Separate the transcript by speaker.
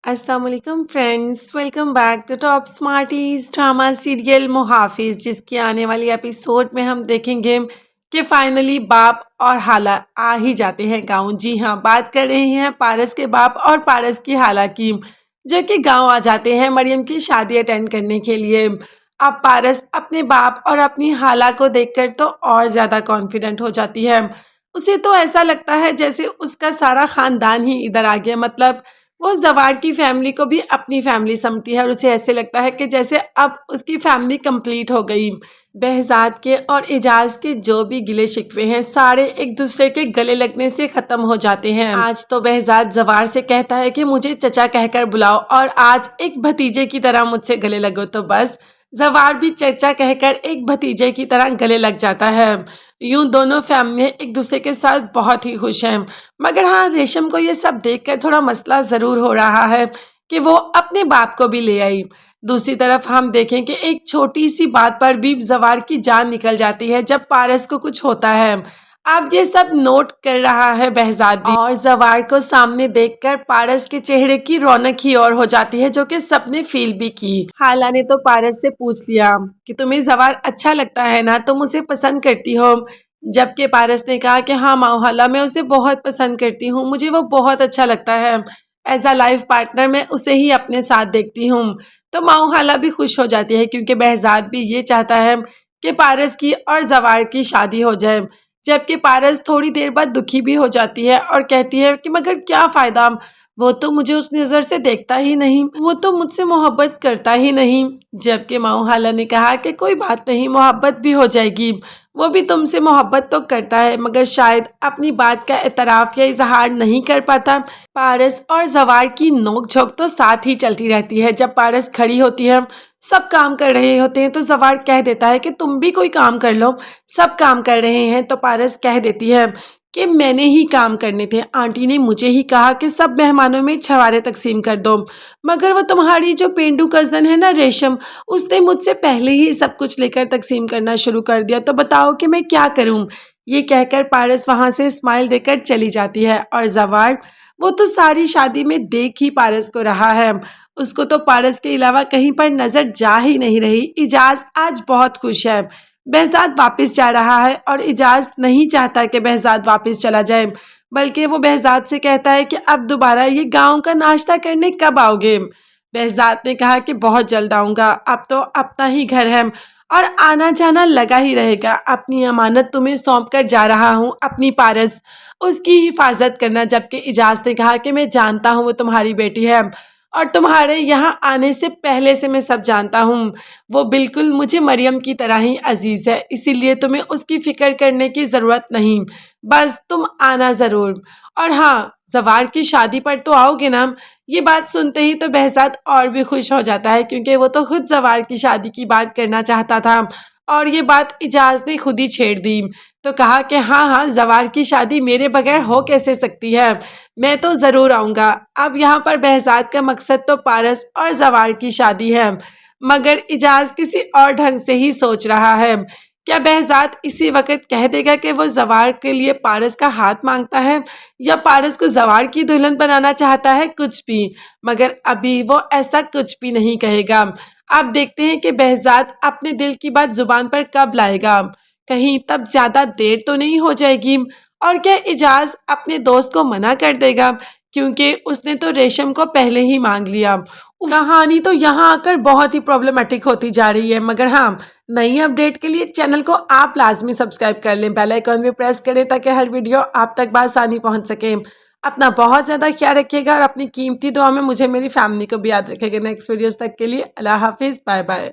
Speaker 1: अस्सलाम वालेकुम friends, welcome back to Top Smarties drama serial Muhafiz, जिसकी आने वाली एपिसोड में हम देखेंगे कि फाइनली बाप और हाला आ ही जाते हैं गांव। जी हाँ, बात कर रहे हैं पारस के बाप और पारस की हाला की, जो कि गांव आ जाते हैं मरियम की शादी अटेंड करने के लिए। अब पारस अपने बाप और अपनी हाला को देखकर तो और ज़्यादा कॉन्फिडेंट हो जाती है। उसे तो ऐसा लगता है जैसे उसका सारा ख़ानदान ही इधर आ गया, मतलब वो जवार की फैमिली को भी अपनी फैमिली समझती है और उसे ऐसे लगता है कि जैसे अब उसकी फैमिली कंप्लीट हो गई। behzad के और एजाज के जो भी गिले शिकवे हैं सारे एक दूसरे के गले लगने से ख़त्म हो जाते हैं। आज तो behzad जवार से कहता है कि मुझे चचा कहकर बुलाओ और आज एक भतीजे की तरह मुझसे गले लगो, तो बस जवार भी चचा कहकर एक भतीजे की तरह गले लग जाता है। यूं दोनों फैमिली एक दूसरे के साथ बहुत ही खुश हैं। मगर हाँ, रेशम को ये सब देखकर थोड़ा मसला ज़रूर हो रहा है कि वो अपने बाप को भी ले आई। दूसरी तरफ हम देखें कि एक छोटी सी बात पर भी जवार की जान निकल जाती है जब पारस को कुछ होता है। अब ये सब नोट कर रहा है behzad भी, और जवार को सामने देखकर पारस के चेहरे की रौनक ही और हो जाती है, जो कि सबने फील भी की। हाला ने तो पारस से पूछ लिया कि तुम्हें जवार अच्छा लगता है ना, तुम उसे पसंद करती हो। जबकि पारस ने कहा कि हाँ माओ हाला, मैं उसे बहुत पसंद करती हूँ, मुझे वो बहुत अच्छा लगता है। एज अ लाइफ पार्टनर मैं उसे ही अपने साथ देखती हूँ। तो माओ हाला भी खुश हो जाती है क्योंकि behzad भी ये चाहता है कि पारस की और जवार की शादी हो जाए। जबकि पारस थोड़ी देर बाद दुखी भी हो जाती है और कहती है कि मगर क्या फ़ायदा, वो तो मुझे उस नज़र से देखता ही नहीं, वो तो मुझसे मोहब्बत करता ही नहीं। जबकि माओ हाला ने कहा कि कोई बात नहीं, मोहब्बत भी हो जाएगी, वो भी तुमसे मोहब्बत तो करता है मगर शायद अपनी बात का एतराफ़ या इजहार नहीं कर पाता। पारस और जवार की नोक झोंक तो साथ ही चलती रहती है। जब पारस खड़ी होती है, सब काम कर रहे होते हैं, तो जवार कह देता है कि तुम भी कोई काम कर लो, सब काम कर रहे हैं। तो पारस कह देती है कि मैंने ही काम करने थे, आंटी ने मुझे ही कहा कि सब मेहमानों में छवारे तकसीम कर दो, मगर वो तुम्हारी जो पेंडू कज़न है ना रेशम, उसने मुझसे पहले ही सब कुछ लेकर तकसीम करना शुरू कर दिया, तो बताओ कि मैं क्या करूं। ये कहकर पारस वहां से स्माइल देकर चली जाती है। और जवार, वो तो सारी शादी में देख ही पारस को रहा है, उसको तो पारस के अलावा कहीं पर नजर जा ही नहीं रही। इजाज आज बहुत खुश है। behzad वापस जा रहा है और इजाज नहीं चाहता कि behzad वापस चला जाए, बल्कि वो behzad से कहता है कि अब दोबारा ये गांव का नाश्ता करने कब आओगे। behzad ने कहा कि बहुत जल्द आऊँगा, अब तो अपना ही घर है और आना जाना लगा ही रहेगा। अपनी अमानत तुम्हें सौंप कर जा रहा हूँ, अपनी पारस, उसकी हिफाजत करना। जबकि इजाज ने कहा कि मैं जानता हूँ वो तुम्हारी बेटी है और तुम्हारे यहाँ आने से पहले से मैं सब जानता हूँ, वो बिल्कुल मुझे मरियम की तरह ही अजीज़ है, इसीलिए तुम्हें उसकी फ़िक्र करने की ज़रूरत नहीं, बस तुम आना ज़रूर। और हाँ, जवार की शादी पर तो आओगे ना। ये बात सुनते ही तो behzad और भी खुश हो जाता है क्योंकि वो तो खुद जवार की शादी की बात करना चाहता था और ये बात इजाज ने खुद ही छेड़ दी। तो कहा कि हाँ हाँ, जवार की शादी मेरे बगैर हो कैसे सकती है, मैं तो ज़रूर आऊँगा। अब यहाँ पर behzad का मकसद तो पारस और जवार की शादी है, मगर इजाज किसी और ढंग से ही सोच रहा है। क्या behzad इसी वक्त कह देगा कि वो जवार के लिए पारस का हाथ मांगता है या पारस को जवार की दुल्हन बनाना चाहता है, कुछ भी, मगर अभी वो ऐसा कुछ भी नहीं कहेगा। अब देखते हैं कि behzad अपने दिल की बात जुबान पर कब लाएगा, कहीं तब ज़्यादा देर तो नहीं हो जाएगी। और क्या इजाज अपने दोस्त को मना कर देगा, क्योंकि उसने तो रेशम को पहले ही मांग लिया। कहानी तो यहाँ आकर बहुत ही प्रॉब्लमेटिक होती जा रही है। मगर हाँ, नई अपडेट के लिए चैनल को आप लाजमी सब्सक्राइब कर लें, बेल आइकन भी प्रेस करें ताकि हर वीडियो आप तक बआसानी पहुँच सके। अपना बहुत ज़्यादा ख्याल रखिएगा और अपनी कीमती दुआ में मुझे मेरी फैमिली को भी याद रखिएगा। नेक्स्ट वीडियोस तक के लिए अल्लाह हाफिज़, बाय बाय।